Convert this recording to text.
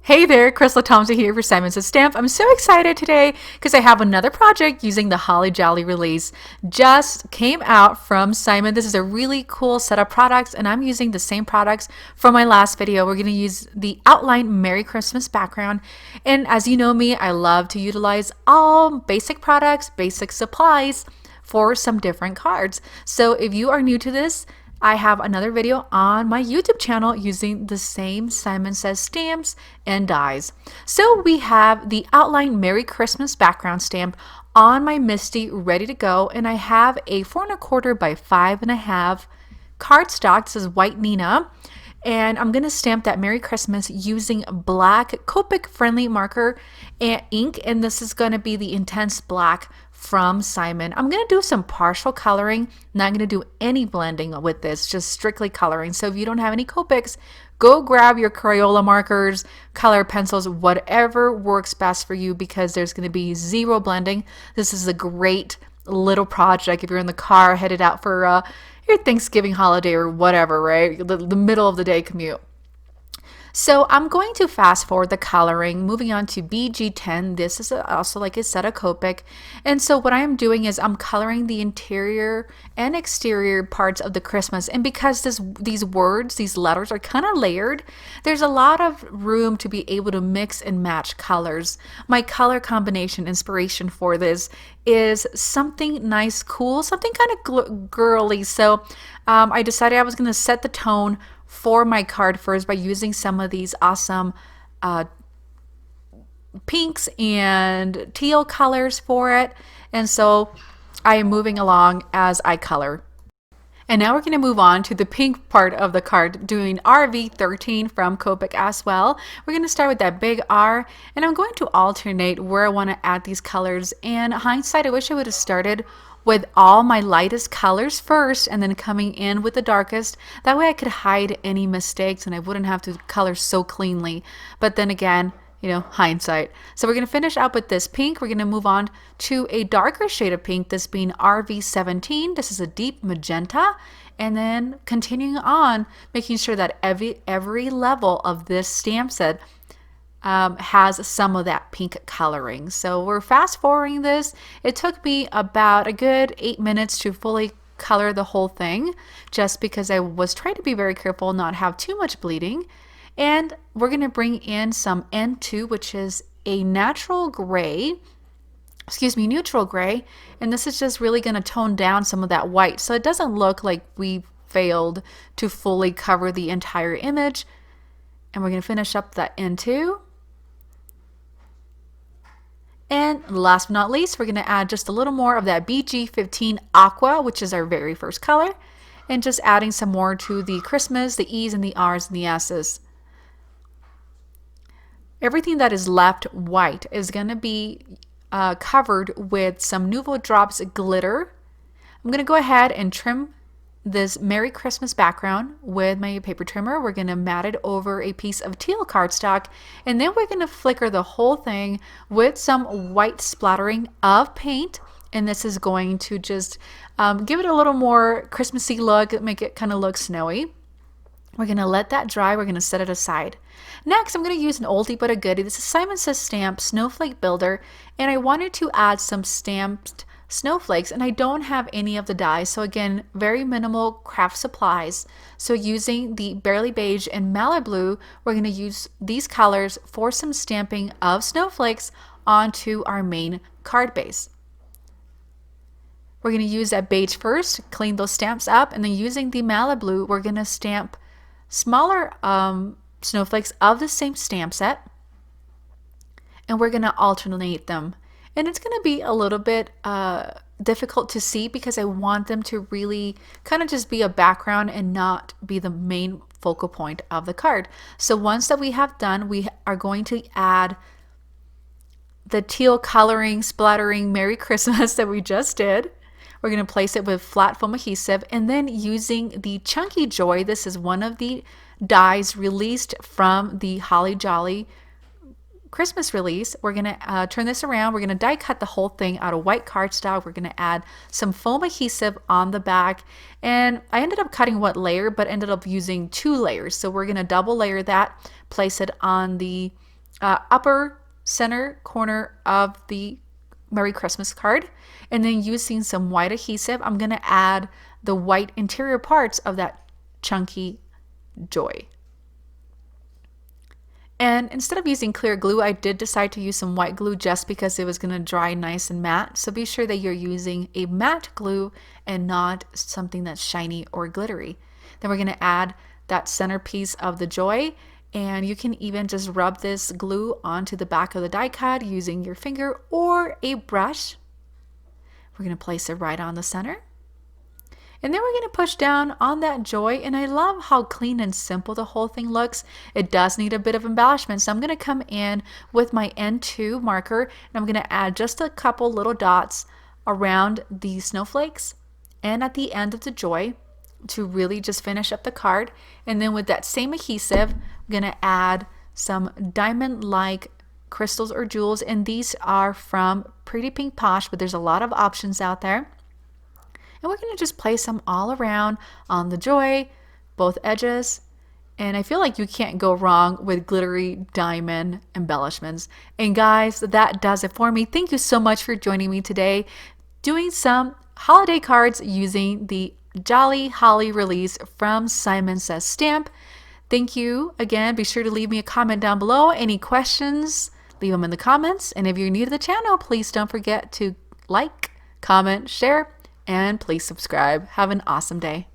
Hey there, Crystal Thompson here for Simon Says Stamp. I'm so excited today because I have another project using the Holly Jolly release. Just came out from Simon. This is a really cool set of products, and I'm using the same products from my last video. We're going to use the outline Merry Christmas background. And as you know me, I love to utilize all basic products, basic supplies for some different cards. So if you are new to this, I have another video on my YouTube channel using the same Simon Says stamps and dies. So we have the outline Merry Christmas background stamp on my Misty ready to go, and I have a 4 1/4 by 5.5 cardstock. This is white Neenah, and I'm going to stamp that Merry Christmas using black Copic friendly marker and ink, and this is going to be the intense black from Simon. I'm going to do some partial coloring, not going to do any blending with this, just strictly coloring. So if you don't have any Copics, go grab your Crayola markers, color pencils, whatever works best for you, because there's going to be zero blending. This is a great little project if you're in the car headed out for your Thanksgiving holiday or whatever, right? The middle of the day commute. So I'm going to fast forward the coloring, moving on to BG10. This is also like a set of Copic. And so what I am doing is I'm coloring the interior and exterior parts of the Christmas. And because these words, these letters are kind of layered, there's a lot of room to be able to mix and match colors. My color combination inspiration for this is something nice, cool, something kind of girly. So I decided I was going to set the tone for my card first by using some of these awesome pinks and teal colors for it. And so I am moving along as I color. And now we're going to move on to the pink part of the card, doing RV13 from Copic as well. We're going to start with that big R, and I'm going to alternate where I want to add these colors. And hindsight, I wish I would have started with all my lightest colors first and then coming in with the darkest. That way I could hide any mistakes and I wouldn't have to color so cleanly. But then again, you know, hindsight. So we're going to finish up with this pink. We're going to move on to a darker shade of pink, this being RV17. This is a deep magenta. And then continuing on, making sure that every level of this stamp set has some of that pink coloring. So we're fast forwarding this. It took me about a good 8 minutes to fully color the whole thing, just because I was trying to be very careful, not have too much bleeding. And we're going to bring in some N2, which is a neutral gray. And this is just really going to tone down some of that white, so it doesn't look like we failed to fully cover the entire image. And we're going to finish up that N2. And last but not least, we're going to add just a little more of that BG15 Aqua, which is our very first color, and just adding some more to the Christmas, the E's and the R's and the S's. Everything that is left white is going to be covered with some Nouveau Drops glitter. I'm going to go ahead and trim this Merry Christmas background with my paper trimmer. We're going to mat it over a piece of teal cardstock, and then we're going to flicker the whole thing with some white splattering of paint. And this is going to just give it a little more Christmassy look, make it kind of look snowy. We're going to let that dry. We're going to set it aside. Next, I'm going to use an oldie but a goodie. This is Simon Says Stamp Snowflake Builder, and I wanted to add some stamped snowflakes, and I don't have any of the dies, so again, very minimal craft supplies. So using the Barely Beige and Mallet Blue, we're going to use these colors for some stamping of snowflakes onto our main card base. We're going to use that beige first, clean those stamps up, and then using the Mallet Blue, we're going to stamp smaller snowflakes of the same stamp set, and we're going to alternate them. And it's going to be a little bit difficult to see because I want them to really kind of just be a background and not be the main focal point of the card. So once that we have done, we are going to add the teal coloring, splattering Merry Christmas that we just did. We're going to place it with flat foam adhesive, and then using the Chunky Joy, this is one of the dies released from the Holly Jolly Christmas release. We're going to turn this around. We're going to die cut the whole thing out of white cardstock. We're going to add some foam adhesive on the back, and I ended up cutting one layer but ended up using 2 layers. So we're going to double layer that, place it on the upper center corner of the Merry Christmas card. And then using some white adhesive, I'm going to add the white interior parts of that chunky joy. And instead of using clear glue, I did decide to use some white glue just because it was going to dry nice and matte. So be sure that you're using a matte glue and not something that's shiny or glittery. Then we're going to add that centerpiece of the joy, and you can even just rub this glue onto the back of the die cut using your finger or a brush. We're going to place it right on the center. And then we're going to push down on that joy, and I love how clean and simple the whole thing looks. It does need a bit of embellishment, so I'm going to come in with my N2 marker, and I'm going to add just a couple little dots around the snowflakes and at the end of the joy to really just finish up the card. And then with that same adhesive, I'm going to add some diamond-like crystals or jewels, and these are from Pretty Pink Posh, but there's a lot of options out there. And we're going to just place them all around on the joy, both edges. And I feel like you can't go wrong with glittery diamond embellishments. And guys, that does it for me. Thank you so much for joining me today, doing some holiday cards using the Jolly Holly release from Simon Says Stamp. Thank you again. Be sure to leave me a comment down below. Any questions, leave them in the comments. And if you're new to the channel, please don't forget to like, comment, share, and please subscribe. Have an awesome day.